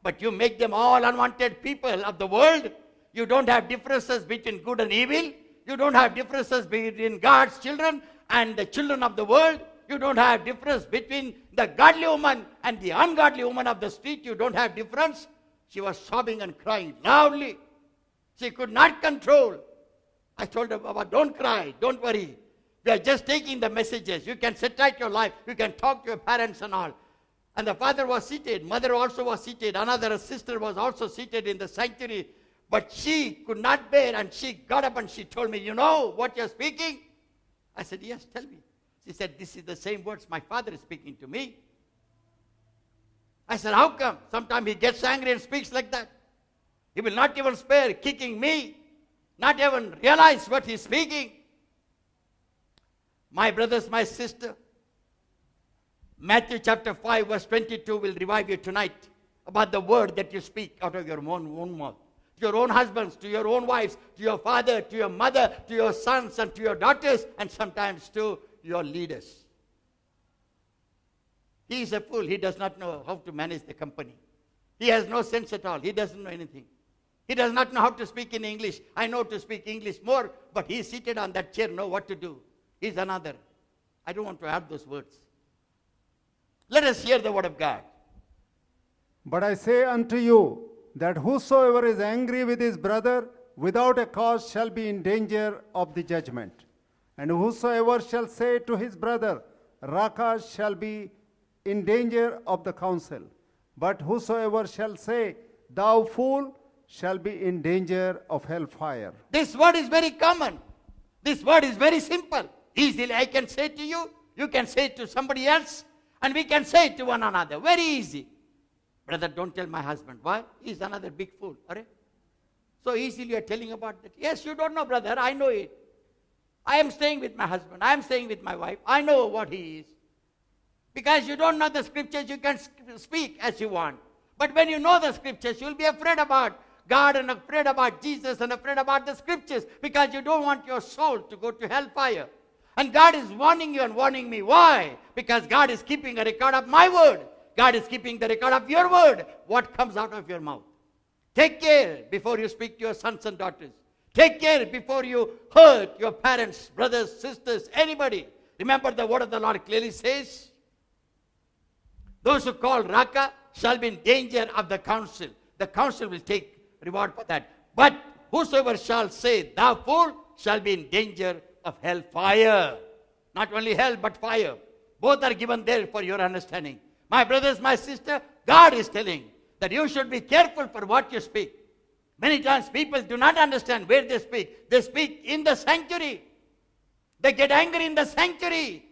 but you make them all unwanted people of the world. You don't have differences between good and evil. You don't have differences between God's children and the children of the world. You don't have difference between the godly woman and the ungodly woman of the street. You don't have difference. She was sobbing and crying loudly. She could not control. I told her, Baba, don't cry, don't worry. We are just taking the messages. You can set right your life. You can talk to your parents and all. And the father was seated. Mother also was seated. Another sister was also seated in the sanctuary. But she could not bear, and she got up and she told me, you know what you're speaking? I said, yes, tell me. She said, this is the same words my father is speaking to me. I said, how come? Sometimes he gets angry and speaks like that. He will not even spare kicking me, not even realize what he's speaking. My brothers, my sister, Matthew chapter 5 verse 22 will revive you tonight about the word that you speak out of your own mouth. To your own husbands, to your own wives, to your father, to your mother, to your sons and to your daughters, and sometimes to your leaders. He is a fool. He does not know how to manage the company. He has no sense at all. He doesn't know anything. He does not know how to speak in English. I know to speak English more, but he is seated on that chair, know what to do. He's another. I don't want to add those words. Let us hear the word of God. But I say unto you, that whosoever is angry with his brother without a cause shall be in danger of the judgment. And whosoever shall say to his brother, Raka, shall be in danger of the council. But whosoever shall say, Thou fool, shall be in danger of hellfire. This word is very common. This word is very simple. Easily I can say to you, you can say it to somebody else, and we can say it to one another. Very easy. Brother, don't tell my husband. Why? He's another big fool. So easily you are telling about that. Yes, you don't know, brother. I know it. I am staying with my husband. I am staying with my wife. I know what he is. Because you don't know the scriptures, you can speak as you want. But when you know the scriptures, you'll be afraid about God and afraid about Jesus and afraid about the scriptures, because you don't want your soul to go to hellfire. And God is warning you and warning me. Why? Because God is keeping a record of my word. God is keeping the record of your word, what comes out of your mouth. Take care before you speak to your sons and daughters. Take care before you hurt your parents, brothers, sisters, anybody. Remember the word of the Lord clearly says, those who call Raka shall be in danger of the council. The council will take reward for that. But whosoever shall say, Thou fool, shall be in danger of hellfire. Not only hell, but fire. Both are given there for your understanding. My brothers, my sister, God is telling that you should be careful for what you speak. Many times people do not understand where they speak. They speak in the sanctuary. They get angry in the sanctuary.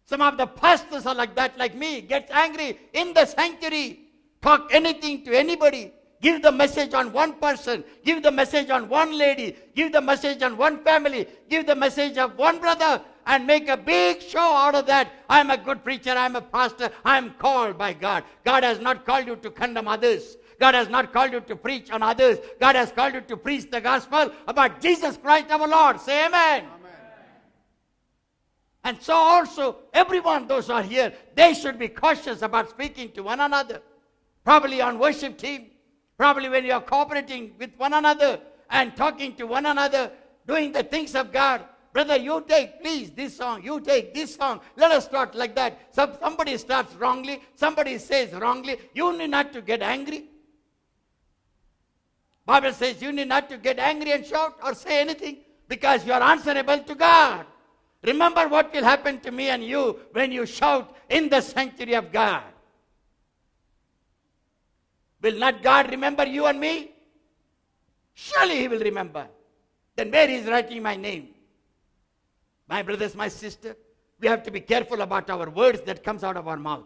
Some of the pastors are like that, like me, gets angry in the sanctuary. Talk anything to anybody. Give the message on one person. Give the message on one lady. Give the message on one family. Give the message of one brother. And make a big show out of that. I'm a good preacher. I'm a pastor. I'm called by God. God has not called you to condemn others. God has not called you to preach on others. God has called you to preach the gospel about Jesus Christ our Lord. Say amen. And so also, everyone, those who are here, they should be cautious about speaking to one another. Probably on worship team. Probably when you are cooperating with one another and talking to one another, doing the things of God. Brother, you take, please, this song. You take this song. Let us start like that. Somebody starts wrongly. Somebody says wrongly. You need not to get angry. Bible says you need not to get angry and shout or say anything, because you are answerable to God. Remember what will happen to me and you when you shout in the sanctuary of God. Will not God remember you and me? Surely He will remember. Then where He is writing my name? My brothers, my sister, we have to be careful about our words that comes out of our mouth.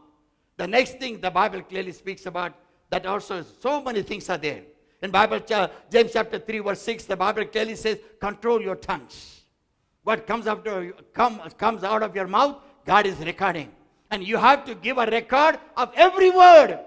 The next thing the Bible clearly speaks about, that also so many things are there. In Bible, James chapter 3 verse 6, the Bible clearly says, control your tongues. What comes out of your mouth, God is recording. And you have to give a record of every word.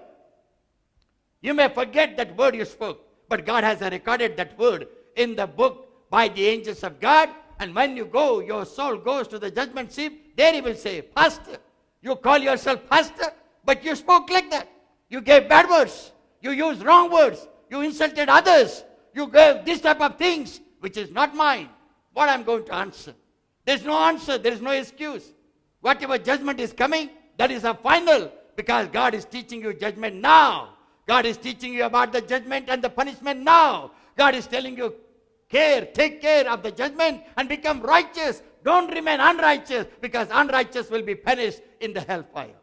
You may forget that word you spoke, but God has recorded that word in the book by the angels of God. And when you go, your soul goes to the judgment seat, there he will say, Pastor, you call yourself pastor, but you spoke like that. You gave bad words. You used wrong words. You insulted others. You gave this type of things, which is not mine. What I'm going to answer? There's no answer. There's no excuse. Whatever judgment is coming, that is a final, because God is teaching you judgment now. God is teaching you about the judgment and the punishment now. God is telling you, take care of the judgment and become righteous. Don't remain unrighteous, because unrighteous will be punished in the hellfire.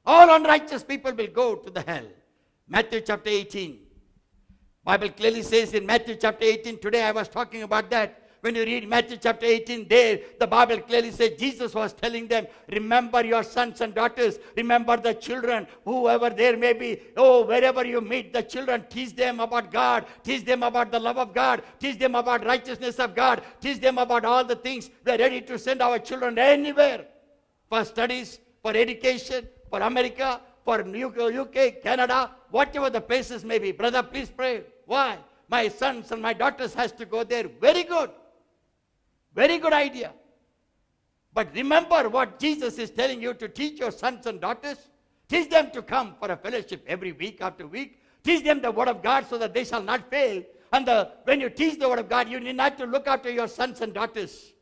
All unrighteous people will go to the hell. Matthew chapter 18. Bible clearly says in Matthew chapter 18, today I was talking about that. When you read Matthew chapter 18, there the Bible clearly says Jesus was telling them, remember your sons and daughters, remember the children, whoever there may be. Oh, wherever you meet the children, teach them about God, teach them about the love of God, teach them about righteousness of God, teach them about all the things. We are ready to send our children anywhere for studies, for education, for America, for UK, Canada, whatever the places may be. Brother, please pray. Why? My sons and my daughters has to go there. Very good. Very good idea. But remember what Jesus is telling you to teach your sons and daughters. Teach them to come for a fellowship every week after week. Teach them the word of God so that they shall not fail. And when you teach the word of God, you need not to look after your sons and daughters.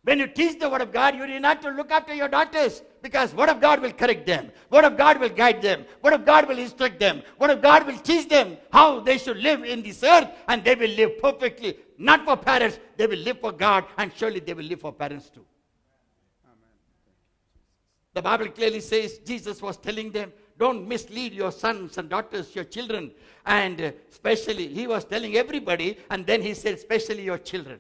When you teach the word of God, you need not to look after your daughters, because word of God will correct them. Word of God will guide them. Word of God will instruct them. Word of God will teach them how they should live in this earth, and they will live perfectly. Not for parents, they will live for God, and surely they will live for parents too. The Bible clearly says Jesus was telling them, don't mislead your sons and daughters, your children. And especially, he was telling everybody, and then he said, especially your children.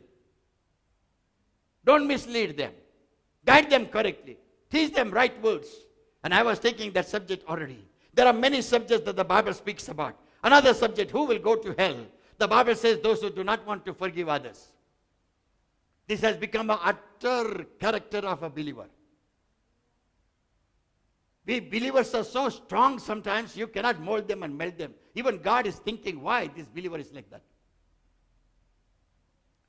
Don't mislead them. Guide them correctly. Teach them right words. And I was taking that subject already. There are many subjects that the Bible speaks about. Another subject, who will go to hell? The Bible says those who do not want to forgive others. This has become an utter character of a believer. We believers are so strong sometimes, you cannot mold them and melt them. Even God is thinking, why this believer is like that?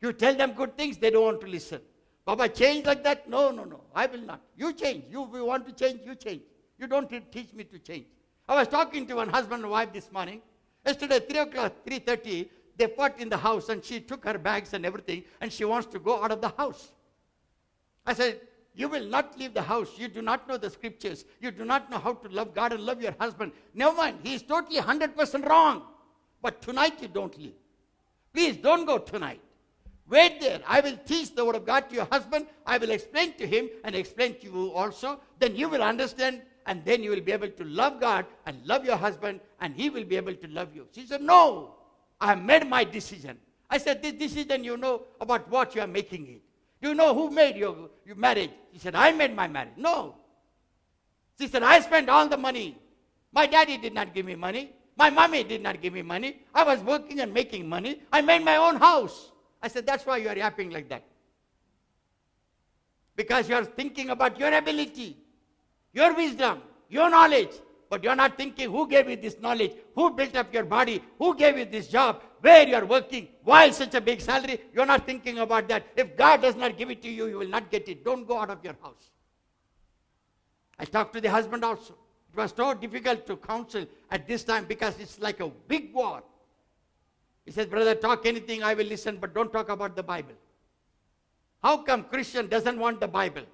You tell them good things, they don't want to listen. Baba, change like that? No, I will not. You change. You want to change, you change. You don't teach me to change. I was talking to one husband and wife this morning. Yesterday, 3 o'clock, 3:30, they fought in the house, and she took her bags and everything, and she wants to go out of the house. I said, you will not leave the house. You do not know the scriptures. You do not know how to love God and love your husband. Never mind. He is totally 100% wrong. But tonight you don't leave. Please don't go tonight. Wait there. I will teach the word of God to your husband. I will explain to him and explain to you also. Then you will understand, and then you will be able to love God and love your husband, and he will be able to love you. She said, no, I have made my decision. I said, this decision, you know about what you are making it. Do you know who made your marriage? She said, I made my marriage. No. She said, I spent all the money. My daddy did not give me money. My mommy did not give me money. I was working and making money. I made my own house. I said, that's why you are yapping like that. Because you are thinking about your ability, your wisdom, your knowledge. But you are not thinking who gave you this knowledge, who built up your body, who gave you this job, where you are working, why such a big salary. You are not thinking about that. If God does not give it to you, you will not get it. Don't go out of your house. I talked to the husband also. It was so difficult to counsel at this time because it's like a big war. He says, brother, talk anything, I will listen, but don't talk about the Bible. How come Christian doesn't want the Bible?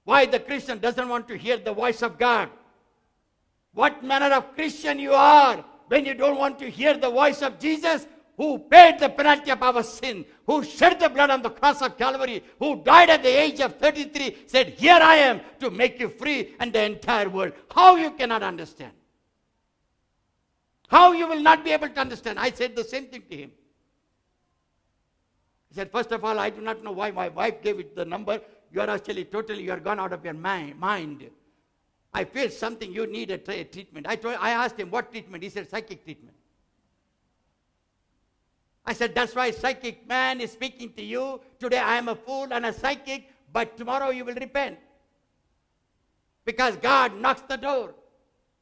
Why the Christian doesn't want to hear the voice of God? What manner of Christian you are when you don't want to hear the voice of Jesus, who paid the penalty of our sin, who shed the blood on the cross of Calvary, who died at the age of 33, said, here I am to make you free and the entire world. How you cannot understand? How you will not be able to understand? I said the same thing to him. He said, first of all, I do not know why my wife gave it the number. You are actually totally, you are gone out of your mind. I feel something, you need a treatment. I asked him, what treatment? He said, psychic treatment. I said, that's why psychic man is speaking to you. Today I am a fool and a psychic, but tomorrow you will repent. Because God knocks the door.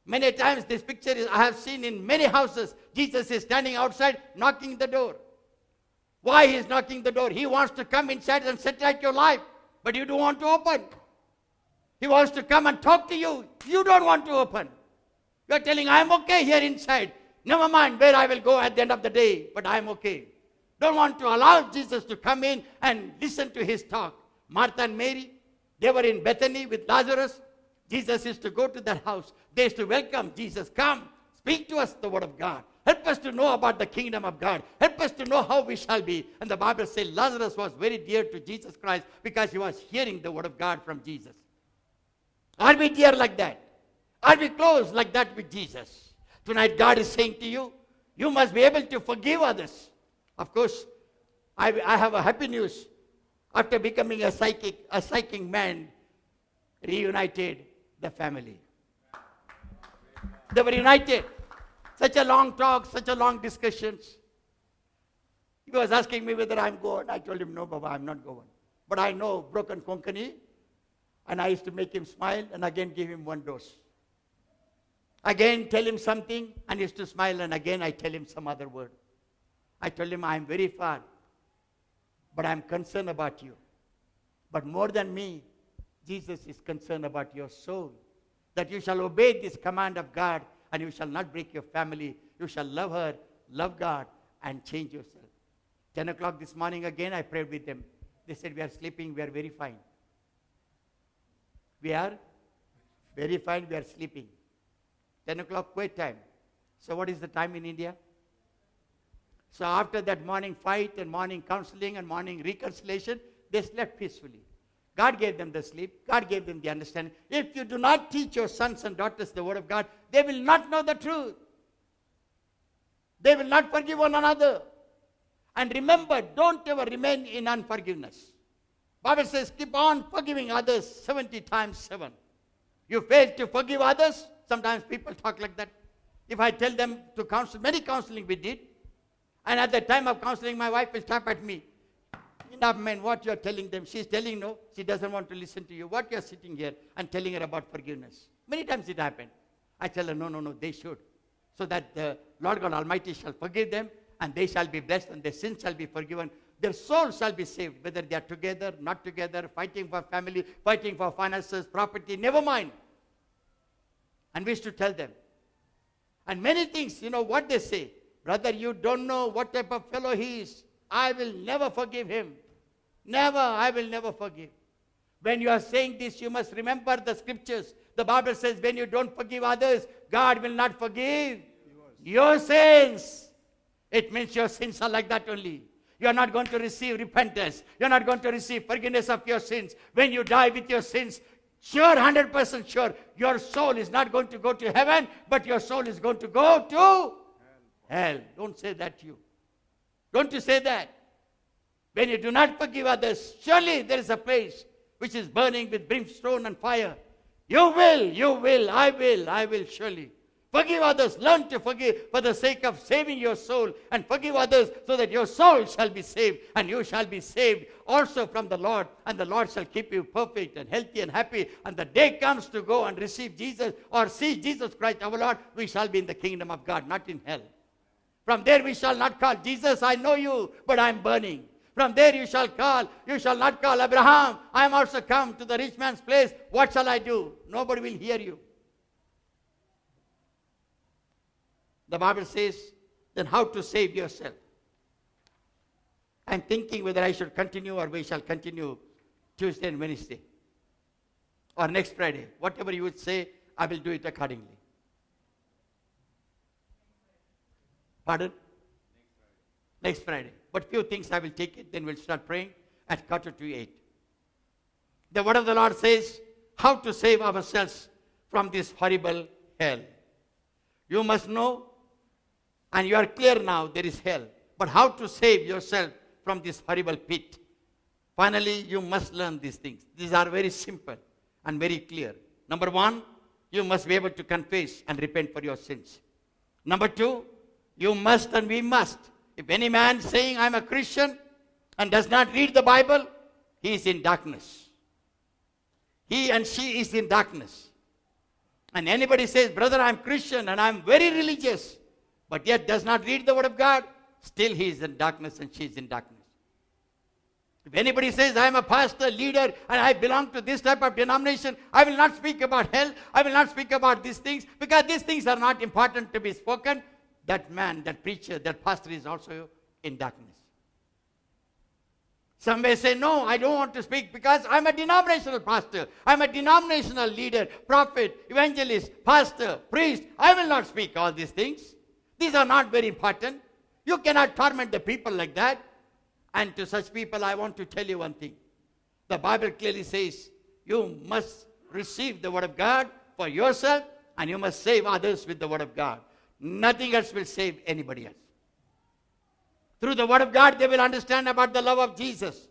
Many times this picture I have seen in many houses. Jesus is standing outside knocking the door. Why he is knocking the door? He wants to come inside and set right your life. But you don't want to open. He wants to come and talk to you. You don't want to open. You are telling, I am okay here inside. Never mind where I will go at the end of the day, but I am okay. Don't want to allow Jesus to come in and listen to his talk. Martha and Mary, they were in Bethany with Lazarus. Jesus is to go to that house. They is to welcome Jesus. Come, speak to us the word of God. Help us to know about the kingdom of God. Help us to know how we shall be. And the Bible says Lazarus was very dear to Jesus Christ because he was hearing the word of God from Jesus. Are we dear like that? Are we close like that with Jesus? Tonight God is saying to you, you must be able to forgive others. Of course, I have a happy news. After becoming a psychic man, reunited the family. They were united. Such a long talk, such a long discussions. He was asking me whether I'm going. I told him, no, Baba, I'm not going. But I know broken Konkani, and I used to make him smile and again give him one dose. Again tell him something and he used to smile, and again I tell him some other word. I told him, I'm very far, but I'm concerned about you. But more than me, Jesus is concerned about your soul. That you shall obey this command of God and you shall not break your family. You shall love her, love God, and change yourself. 10 o'clock this morning again I prayed with them. They said, we are sleeping, we are very fine. We are very fine, we are sleeping. 10 o'clock quiet time. So what is the time in India? So after that morning fight and morning counseling and morning reconciliation, they slept peacefully. God gave them the sleep. God gave them the understanding. If you do not teach your sons and daughters the word of God, they will not know the truth. They will not forgive one another. And remember, don't ever remain in unforgiveness. Bible says, keep on forgiving others 70 times 7. You fail to forgive others. Sometimes people talk like that. If I tell them to counsel, many counseling we did, and at the time of counseling, my wife will stop at me. Enough, man, what you are telling them. She's telling no, she doesn't want to listen to you. What you are sitting here and telling her about forgiveness. Many times it happened. I tell her, no, they should. So that the Lord God Almighty shall forgive them, and they shall be blessed, and their sins shall be forgiven. Their soul shall be saved, whether they are together, not together, fighting for family, fighting for finances, property, never mind. And we used to tell them. And many things, you know what they say. Brother, you don't know what type of fellow he is. I will never forgive him. Never, I will never forgive. When you are saying this, you must remember the scriptures. The Bible says when you don't forgive others, God will not forgive your sins. It means your sins are like that only. You are not going to receive repentance. You are not going to receive forgiveness of your sins. When you die with your sins, sure, 100% sure, your soul is not going to go to heaven, but your soul is going to go to hell. Don't say that to you. Don't you say that. When you do not forgive others, surely there is a place which is burning with brimstone and fire. You will, I will surely. Forgive others, learn to forgive for the sake of saving your soul, and forgive others so that your soul shall be saved, and you shall be saved also from the Lord, and the Lord shall keep you perfect and healthy and happy. And the day comes to go and receive Jesus or see Jesus Christ our Lord, we shall be in the kingdom of God, not in hell. From there we shall not call, Jesus, I know you, but I am burning. From there you shall not call, Abraham, I am also come to the rich man's place. What shall I do? Nobody will hear you. The Bible says, then how to save yourself? I'm thinking whether I should continue or we shall continue Tuesday and Wednesday. Or next Friday. Whatever you would say, I will do it accordingly. Pardon? Next Friday. But few things I will take it, then we'll start praying at 7:45. The word of the Lord says, how to save ourselves from this horrible hell. You must know, and you are clear now, there is hell. But how to save yourself from this horrible pit? Finally, you must learn these things. These are very simple and very clear. Number 1, you must be able to confess and repent for your sins. Number 2, you must and we must. If any man saying, I'm a Christian, and does not read the Bible, he is in darkness. He and she is in darkness. And anybody says, brother, I'm Christian and I'm very religious, but yet does not read the word of God, still he is in darkness and she is in darkness. If anybody says, I am a pastor, leader, and I belong to this type of denomination, I will not speak about hell, I will not speak about these things, because these things are not important to be spoken, that man, that preacher, that pastor is also in darkness. Some may say, no, I don't want to speak because I'm a denominational pastor, I'm a denominational leader, prophet, evangelist, pastor, priest. I will not speak all these things. These are not very important. You cannot torment the people like that. And to such people, I want to tell you one thing. The Bible clearly says, you must receive the word of God for yourself, and you must save others with the word of God. Nothing else will save anybody else. Through the word of God, they will understand about the love of Jesus.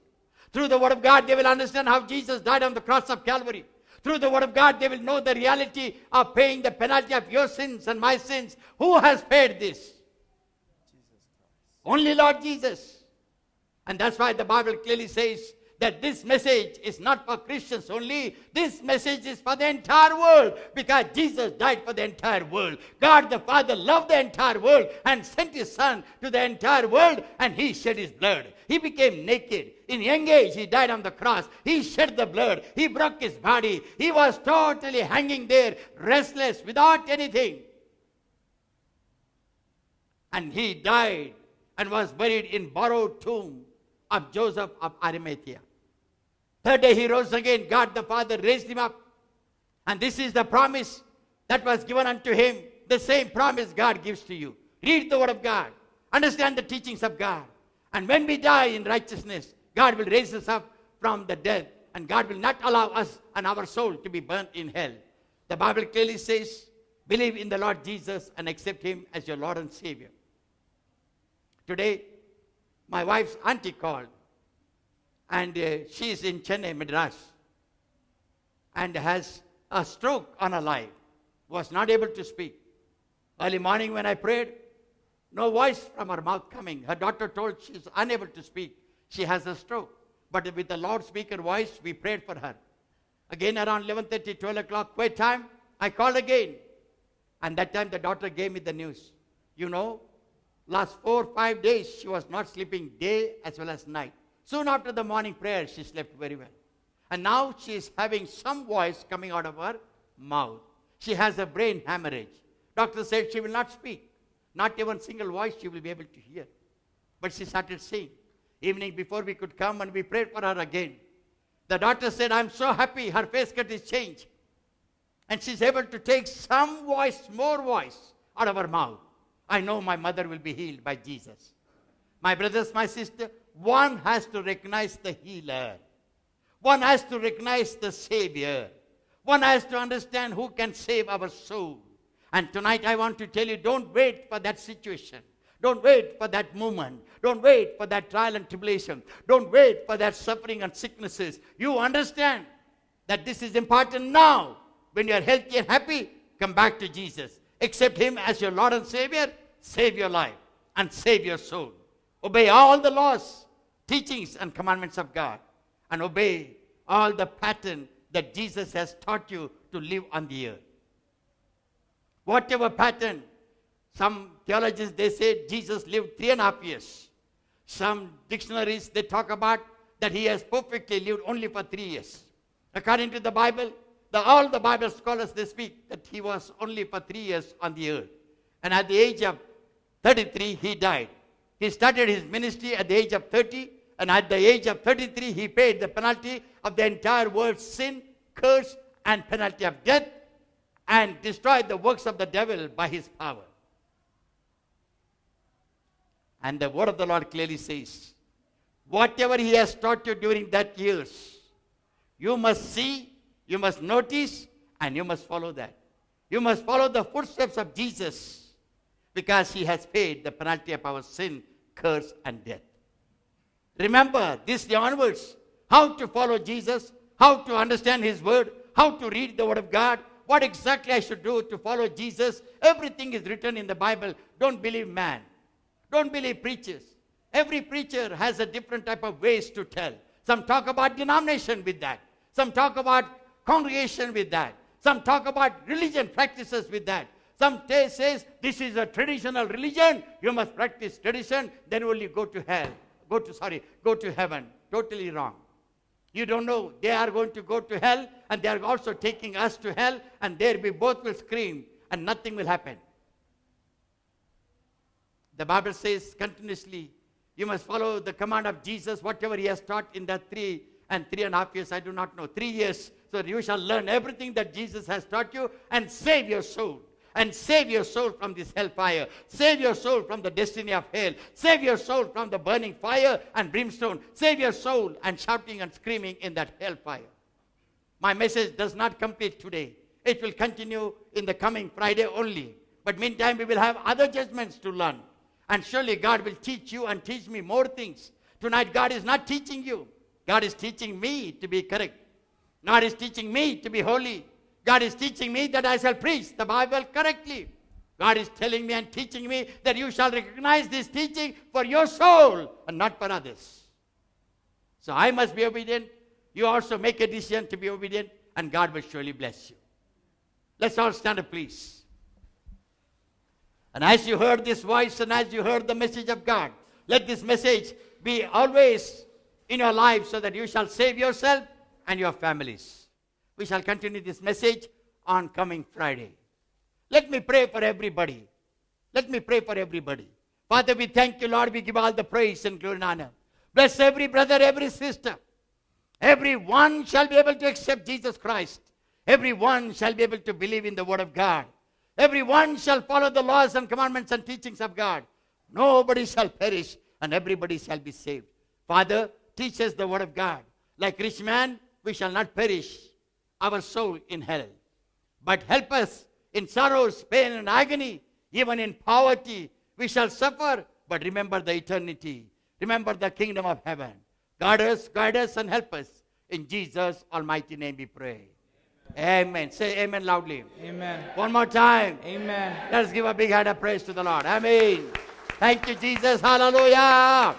Through the word of God, they will understand how Jesus died on the cross of Calvary. Through the word of God, they will know the reality of paying the penalty of your sins and my sins. Who has paid this? Only Lord Jesus. And that's why the Bible clearly says that this message is not for Christians only. This message is for the entire world, because Jesus died for the entire world. God the Father loved the entire world and sent His Son to the entire world, and He shed His blood. He became naked. In young age, He died on the cross. He shed the blood. He broke His body. He was totally hanging there, restless, without anything. And He died and was buried in borrowed tomb of Joseph of Arimathea. Third day he rose again. God the Father raised him up. And this is the promise that was given unto him. The same promise God gives to you. Read the word of God. Understand the teachings of God. And when we die in righteousness, God will raise us up from the dead. And God will not allow us and our soul to be burnt in hell. The Bible clearly says, believe in the Lord Jesus and accept Him as your Lord and Savior. Today, my wife's auntie called, and she is in Chennai, Madras, and has a stroke on her life, was not able to speak. Early morning when I prayed, no voice from her mouth coming. Her doctor told she is unable to speak. She has a stroke. But with the loudspeaker voice, we prayed for her. Again around 11:30, 12 o'clock, quiet time, I called again. And that time the doctor gave me the news. You know, last 4 or 5 days, she was not sleeping day as well as night. Soon after the morning prayer, she slept very well. And now she is having some voice coming out of her mouth. She has a brain hemorrhage. Doctor said she will not speak. Not even single voice she will be able to hear. But she started saying. Evening before we could come, and we prayed for her again. The doctor said, I'm so happy her face cut is changed. And she's able to take some voice, more voice out of her mouth. I know my mother will be healed by Jesus. My brothers, my sister, one has to recognize the healer. One has to recognize the Savior. One has to understand who can save our soul. And tonight I want to tell you, don't wait for that situation. Don't wait for that moment. Don't wait for that trial and tribulation. Don't wait for that suffering and sicknesses. You understand that this is important now. When you are healthy and happy, come back to Jesus. Accept Him as your Lord and Savior. Save your life and save your soul. Obey all the laws, teachings, and commandments of God. And obey all the pattern that Jesus has taught you to live on the earth. Whatever pattern, some theologians, they say Jesus lived 3.5 years. Some dictionaries, they talk about that He has perfectly lived only for 3 years. According to the Bible, all the Bible scholars, they speak that He was only for 3 years on the earth. And at the age of 33, He died. He started His ministry at the age of 30, and at the age of 33, He paid the penalty of the entire world's sin, curse, and penalty of death, and destroyed the works of the devil by His power. And the word of the Lord clearly says, whatever He has taught you during that years, you must see, you must notice, and you must follow that. You must follow the footsteps of Jesus, because He has paid the penalty of our sin, curse, and death. Remember this day onwards, how to follow Jesus, how to understand His word, how to read the word of God, what exactly I should do to follow Jesus. Everything is written in the Bible. Don't believe man. Don't believe preachers. Every preacher has a different type of ways to tell. Some talk about denomination with that. Some talk about congregation with that. Some talk about religion practices with that. Some says this is a traditional religion. You must practice tradition, then only go to hell. Go to heaven. Totally wrong. You don't know. They are going to go to hell, and they are also taking us to hell, and there we both will scream, and nothing will happen. The Bible says continuously, you must follow the command of Jesus, whatever he has taught in that 3.5 years, I do not know, 3 years. So you shall learn everything that Jesus has taught you and save your soul. And save your soul from this hellfire. Save your soul from the destiny of hell. Save your soul from the burning fire and brimstone. Save your soul and shouting and screaming in that hellfire. My message does not complete today. It will continue in the coming Friday only. But meantime, we will have other judgments to learn. And surely God will teach you and teach me more things. Tonight, God is not teaching you. God is teaching me to be correct. God is teaching me to be holy. God is teaching me that I shall preach the Bible correctly. God is telling me and teaching me that you shall recognize this teaching for your soul and not for others. So I must be obedient. You also make a decision to be obedient, and God will surely bless you. Let's all stand up, please. And as you heard this voice and as you heard the message of God, let this message be always in your life so that you shall save yourself and your families. We shall continue this message on coming Friday. Let me pray for everybody. Let me pray for everybody. Father, we thank you, Lord. We give all the praise and glory and honor. Bless every brother, every sister. Everyone shall be able to accept Jesus Christ. Everyone shall be able to believe in the word of God. Everyone shall follow the laws and commandments and teachings of God. Nobody shall perish and everybody shall be saved. Father, teach us the word of God. Like rich man, we shall not perish our soul in hell. But help us in sorrows, pain, and agony, even in poverty. We shall suffer, but remember the eternity. Remember the kingdom of heaven. Guide us, and help us. In Jesus' almighty name we pray. Amen. Say amen loudly. Amen. One more time. Amen. Let's give a big hand of praise to the Lord. Amen. Thank you, Jesus. Hallelujah.